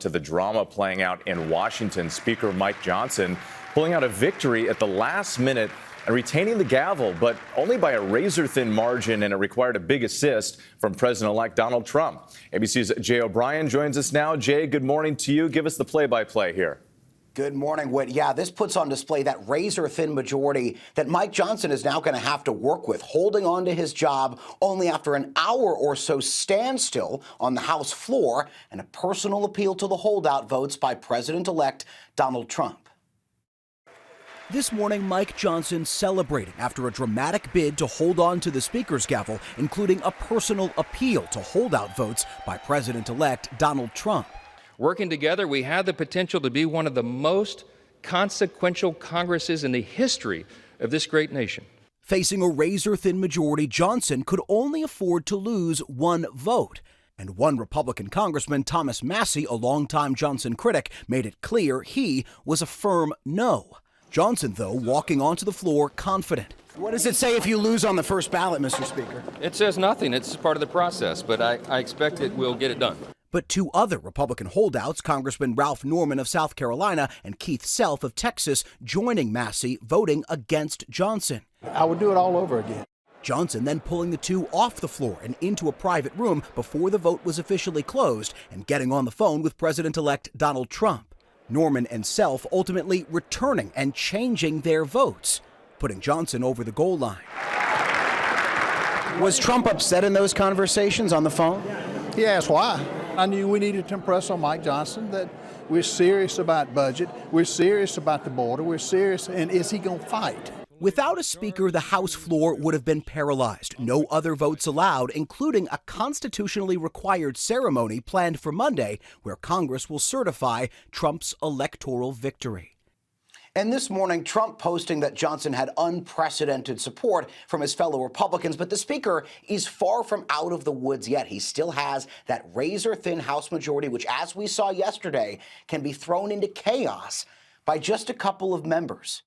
To the drama playing out in Washington, Speaker Mike Johnson pulling out a victory at the last minute and retaining the gavel, but only by a razor-thin margin, and it required a big assist from President-elect Donald Trump. ABC's Jay O'Brien joins us now. Jay, good morning to you. Give us the play-by-play here. Good morning, Whit. Yeah, this puts on display that razor-thin majority that Mike Johnson is now going to have to work with, holding on to his job only after an hour or so standstill on the House floor and a personal appeal to the holdout votes by President-elect Donald Trump. This morning, Mike Johnson celebrating after a dramatic bid to hold on to the Speaker's gavel, including a personal appeal to holdout votes by President-elect Donald Trump. Working together, we have the potential to be one of the most consequential Congresses in the history of this great nation. Facing a razor-thin majority, Johnson could only afford to lose one vote. And one Republican Congressman, Thomas Massie, a longtime Johnson critic, made it clear he was a firm no. Johnson, though, walking onto the floor confident. What does it say if you lose on the first ballot, Mr. Speaker? It says nothing. It's part of the process, but I expect that we'll get it done. But two other Republican holdouts, Congressman Ralph Norman of South Carolina and Keith Self of Texas, joining Massie, voting against Johnson. I would do it all over again. Johnson then pulling the two off the floor and into a private room before the vote was officially closed and getting on the phone with President-elect Donald Trump. Norman and Self ultimately returning and changing their votes, putting Johnson over the goal line. Was Trump upset in those conversations on the phone? He asked why. I knew we needed to impress on Mike Johnson that we're serious about budget, we're serious about the border, we're serious, and is he going to fight? Without a speaker, the House floor would have been paralyzed. No other votes allowed, including a constitutionally required ceremony planned for Monday, where Congress will certify Trump's electoral victory. And this morning, Trump posting that Johnson had unprecedented support from his fellow Republicans, but the Speaker is far from out of the woods yet. He still has that razor-thin House majority, which, as we saw yesterday, can be thrown into chaos by just a couple of members.